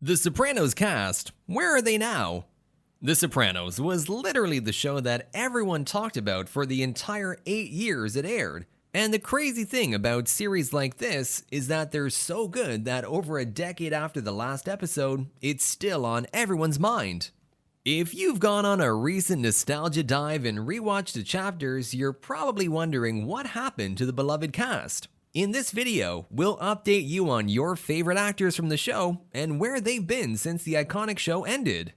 The Sopranos cast, where are they now? The Sopranos was literally the show that everyone talked about for the entire 8 years it aired. And the crazy thing about series like this is that they're so good that over a decade after the last episode, it's still on everyone's mind. If you've gone on a recent nostalgia dive and rewatched the chapters, you're probably wondering what happened to the beloved cast. In this video, we'll update you on your favorite actors from the show and where they've been since the iconic show ended.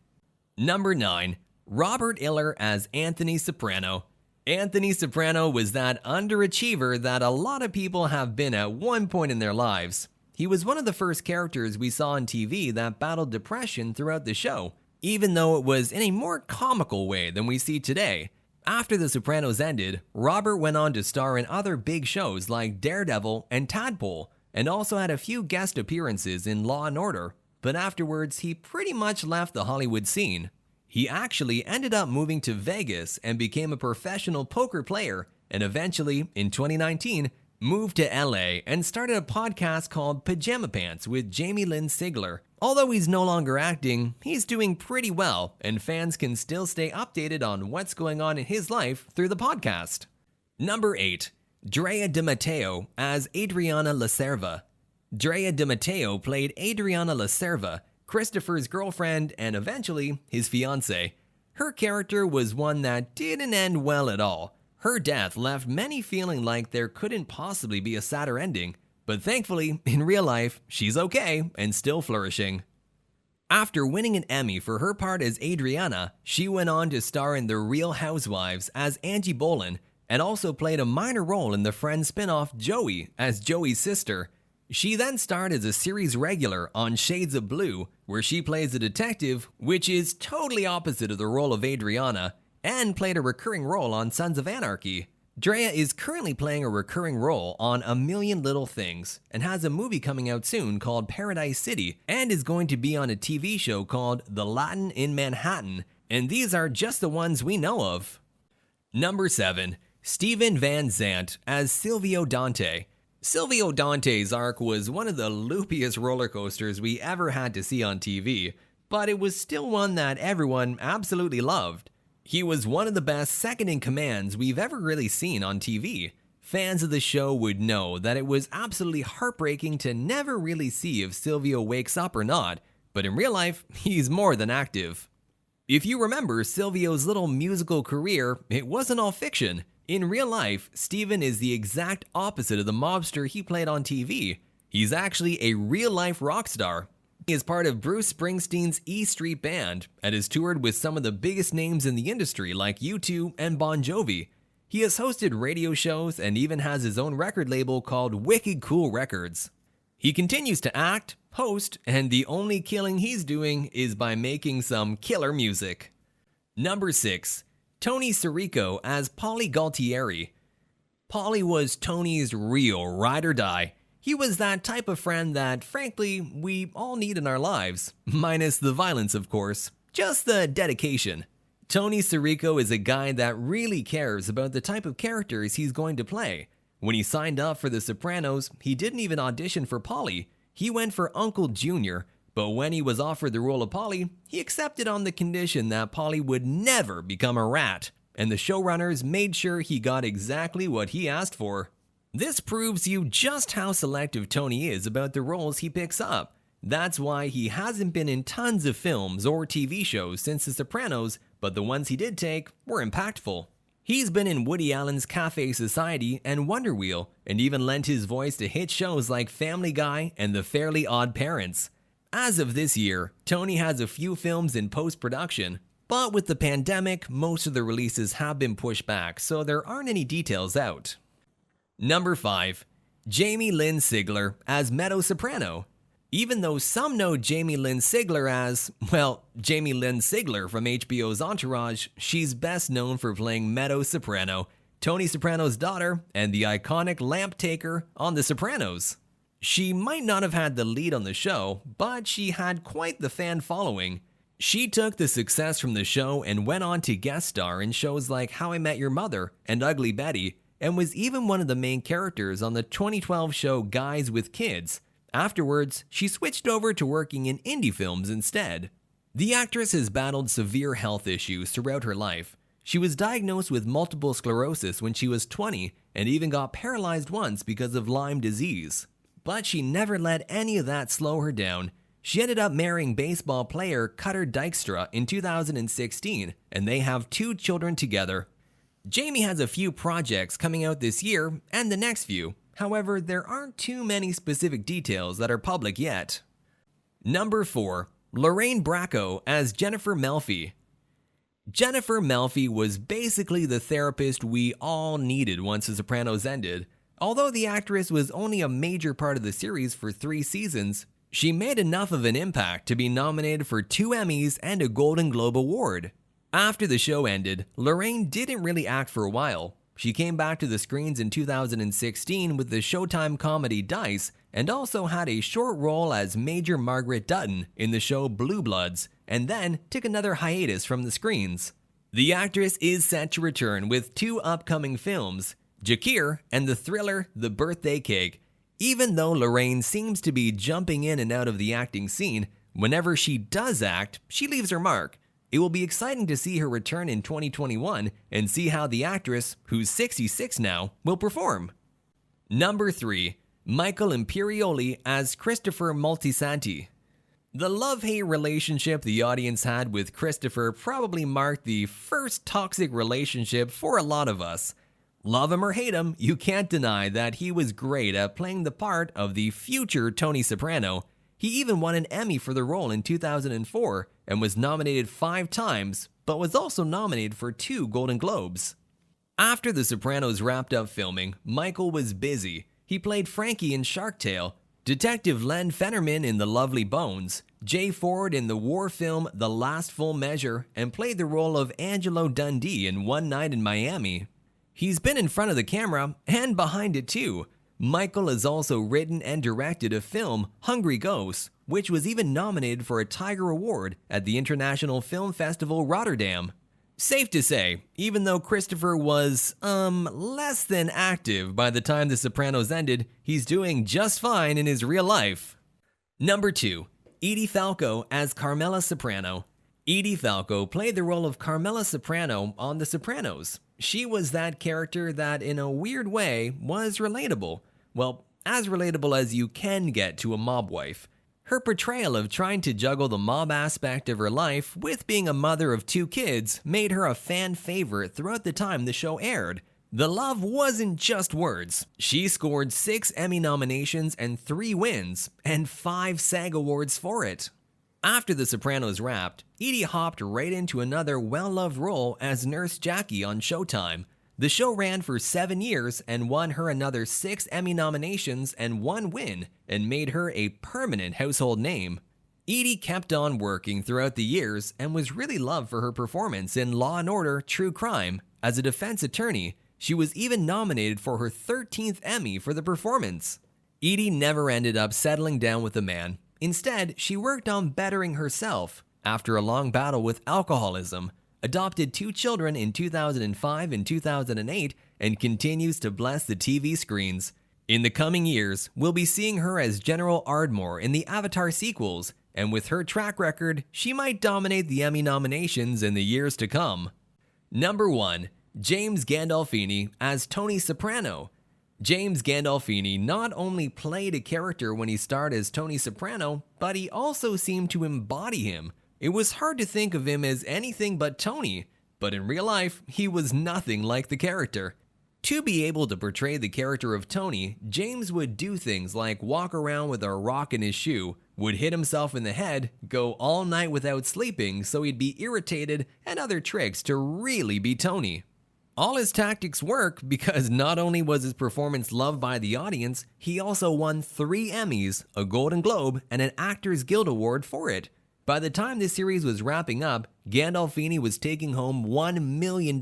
Number 9. Robert Iler as Anthony Soprano. Anthony Soprano was that underachiever that a lot of people have been at one point in their lives. He was one of the first characters we saw on TV that battled depression throughout the show, even though it was in a more comical way than we see today. After The Sopranos ended, Robert went on to star in other big shows like Daredevil and Tadpole, and also had a few guest appearances in Law & Order, but afterwards he pretty much left the Hollywood scene. He actually ended up moving to Vegas and became a professional poker player, and eventually, in 2019, moved to LA and started a podcast called Pajama Pants with Jamie-Lynn Sigler. Although he's no longer acting, he's doing pretty well, and fans can still stay updated on what's going on in his life through the podcast. Number 8. Drea de Matteo as Adriana Lacerva. Drea de Matteo played Adriana Lacerva, Christopher's girlfriend and eventually his fiancée. Her character was one that didn't end well at all. Her death left many feeling like there couldn't possibly be a sadder ending, but thankfully, in real life, she's okay and still flourishing. After winning an Emmy for her part as Adriana, she went on to star in The Real Housewives as Angie Bolan and also played a minor role in the Friends spin-off Joey as Joey's sister. She then starred as a series regular on Shades of Blue, where she plays a detective, which is totally opposite of the role of Adriana, and played a recurring role on Sons of Anarchy. Drea is currently playing a recurring role on A Million Little Things, and has a movie coming out soon called Paradise City, and is going to be on a TV show called The Latin in Manhattan, and these are just the ones we know of. Number 7. Steven Van Zandt as Silvio Dante. Silvio Dante's arc was one of the loopiest roller coasters we ever had to see on TV, but it was still one that everyone absolutely loved. He was one of the best second-in-commands we've ever really seen on TV. Fans of the show would know that it was absolutely heartbreaking to never really see if Silvio wakes up or not, but in real life, he's more than active. If you remember Silvio's little musical career, it wasn't all fiction. In real life, Steven is the exact opposite of the mobster he played on TV. He's actually a real-life rock star. He is part of Bruce Springsteen's E Street Band and has toured with some of the biggest names in the industry like U2 and Bon Jovi. He has hosted radio shows and even has his own record label called Wicked Cool Records. He continues to act, host, and the only killing he's doing is by making some killer music. Number 6. Tony Sirico as Paulie Gualtieri. Paulie was Tony's real ride or die. He was that type of friend that, frankly, we all need in our lives. Minus the violence, of course. Just the dedication. Tony Sirico is a guy that really cares about the type of characters he's going to play. When he signed up for The Sopranos, he didn't even audition for Paulie. He went for Uncle Junior, but when he was offered the role of Paulie, he accepted on the condition that Paulie would never become a rat, and the showrunners made sure he got exactly what he asked for. This proves you just how selective Tony is about the roles he picks up. That's why he hasn't been in tons of films or TV shows since The Sopranos, but the ones he did take were impactful. He's been in Woody Allen's Cafe Society and Wonder Wheel, and even lent his voice to hit shows like Family Guy and The Fairly Odd Parents. As of this year, Tony has a few films in post-production, but with the pandemic, most of the releases have been pushed back, so there aren't any details out. Number 5. Jamie-Lynn Sigler as Meadow Soprano. Even though some know Jamie-Lynn Sigler as, well, Jamie-Lynn Sigler from HBO's Entourage, she's best known for playing Meadow Soprano, Tony Soprano's daughter, and the iconic lamp taker on The Sopranos. She might not have had the lead on the show, but she had quite the fan following. She took the success from the show and went on to guest star in shows like How I Met Your Mother and Ugly Betty, and was even one of the main characters on the 2012 show Guys with Kids. Afterwards, she switched over to working in indie films instead. The actress has battled severe health issues throughout her life. She was diagnosed with multiple sclerosis when she was 20 and even got paralyzed once because of Lyme disease. But she never let any of that slow her down. She ended up marrying baseball player Cutter Dykstra in 2016, and they have 2 children together. Jamie has a few projects coming out this year and the next few. However, there aren't too many specific details that are public yet. Number 4. Lorraine Bracco as Jennifer Melfi. Jennifer Melfi was basically the therapist we all needed once The Sopranos ended. Although the actress was only a major part of the series for 3 seasons, she made enough of an impact to be nominated for 2 Emmys and a Golden Globe Award. After the show ended, Lorraine didn't really act for a while. She came back to the screens in 2016 with the Showtime comedy Dice, and also had a short role as Major Margaret Dutton in the show Blue Bloods, and then took another hiatus from the screens. The actress is set to return with 2 upcoming films, Jakir and the thriller The Birthday Cake. Even though Lorraine seems to be jumping in and out of the acting scene, whenever she does act, she leaves her mark. It will be exciting to see her return in 2021 and see how the actress, who's 66 now, will perform. Number 3. Michael Imperioli as Christopher Multisanti. The love-hate relationship the audience had with Christopher probably marked the first toxic relationship for a lot of us. Love him or hate him, you can't deny that he was great at playing the part of the future Tony Soprano. He even won an Emmy for the role in 2004 and was nominated 5 times, but was also nominated for 2 Golden Globes. After The Sopranos wrapped up filming, Michael was busy. He played Frankie in Shark Tale, Detective Len Fennerman in The Lovely Bones, Jay Ford in the war film The Last Full Measure, and played the role of Angelo Dundee in One Night in Miami. He's been in front of the camera and behind it too. Michael has also written and directed a film, Hungry Ghosts, which was even nominated for a Tiger Award at the International Film Festival Rotterdam. Safe to say, even though Christopher was, less than active by the time The Sopranos ended, he's doing just fine in his real life. Number 2. Edie Falco as Carmela Soprano. Edie Falco played the role of Carmela Soprano on The Sopranos. She was that character that, in a weird way, was relatable. Well, as relatable as you can get to a mob wife. Her portrayal of trying to juggle the mob aspect of her life with being a mother of 2 kids made her a fan favorite throughout the time the show aired. The love wasn't just words. She scored 6 Emmy nominations and 3 wins, and 5 SAG Awards for it. After The Sopranos wrapped, Edie hopped right into another well-loved role as Nurse Jackie on Showtime. The show ran for 7 years and won her another 6 Emmy nominations and 1 win, and made her a permanent household name. Edie kept on working throughout the years and was really loved for her performance in Law & Order: True Crime. As a defense attorney, she was even nominated for her 13th Emmy for the performance. Edie never ended up settling down with a man. Instead, she worked on bettering herself. After a long battle with alcoholism, adopted 2 children in 2005 and 2008, and continues to bless the TV screens. In the coming years, we'll be seeing her as General Ardmore in the Avatar sequels, and with her track record, she might dominate the Emmy nominations in the years to come. Number 1. James Gandolfini as Tony Soprano. James Gandolfini not only played a character when he starred as Tony Soprano, but he also seemed to embody him. It was hard to think of him as anything but Tony, but in real life, he was nothing like the character. To be able to portray the character of Tony, James would do things like walk around with a rock in his shoe, would hit himself in the head, go all night without sleeping so he'd be irritated, and other tricks to really be Tony. All his tactics work because not only was his performance loved by the audience, he also won 3 Emmys, a Golden Globe, and an Actors Guild Award for it. By the time this series was wrapping up, Gandolfini was taking home $1 million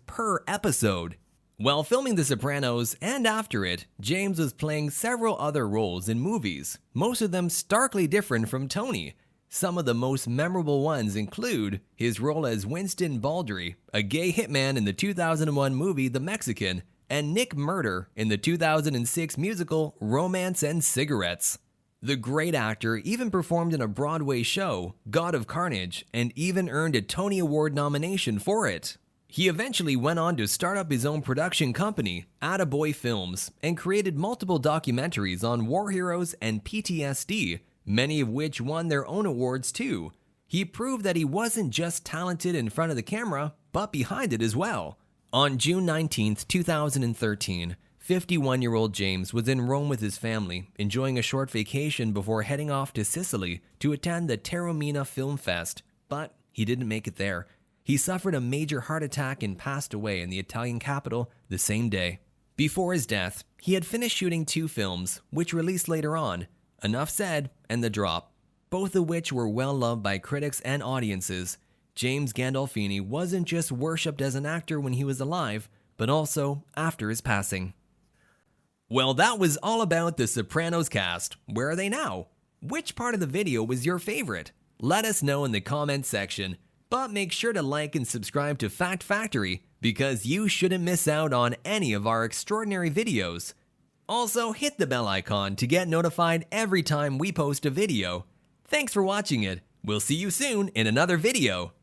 per episode. While filming The Sopranos and after it, James was playing several other roles in movies, most of them starkly different from Tony. Some of the most memorable ones include his role as Winston Baldry, a gay hitman in the 2001 movie The Mexican, and Nick Murder in the 2006 musical Romance and Cigarettes. The great actor even performed in a Broadway show, God of Carnage, and even earned a Tony Award nomination for it. He eventually went on to start up his own production company, Attaboy Films, and created multiple documentaries on war heroes and PTSD, many of which won their own awards too. He proved that he wasn't just talented in front of the camera, but behind it as well. On June 19, 2013, 51-year-old James was in Rome with his family, enjoying a short vacation before heading off to Sicily to attend the Taormina Film Fest, but he didn't make it there. He suffered a major heart attack and passed away in the Italian capital the same day. Before his death, he had finished shooting 2 films, which released later on, Enough Said and The Drop, both of which were well loved by critics and audiences. James Gandolfini wasn't just worshipped as an actor when he was alive, but also after his passing. Well, that was all about the Sopranos cast. Where are they now? Which part of the video was your favorite? Let us know in the comments section. But make sure to like and subscribe to Fact Factory because you shouldn't miss out on any of our extraordinary videos. Also, hit the bell icon to get notified every time we post a video. Thanks for watching it. We'll see you soon in another video.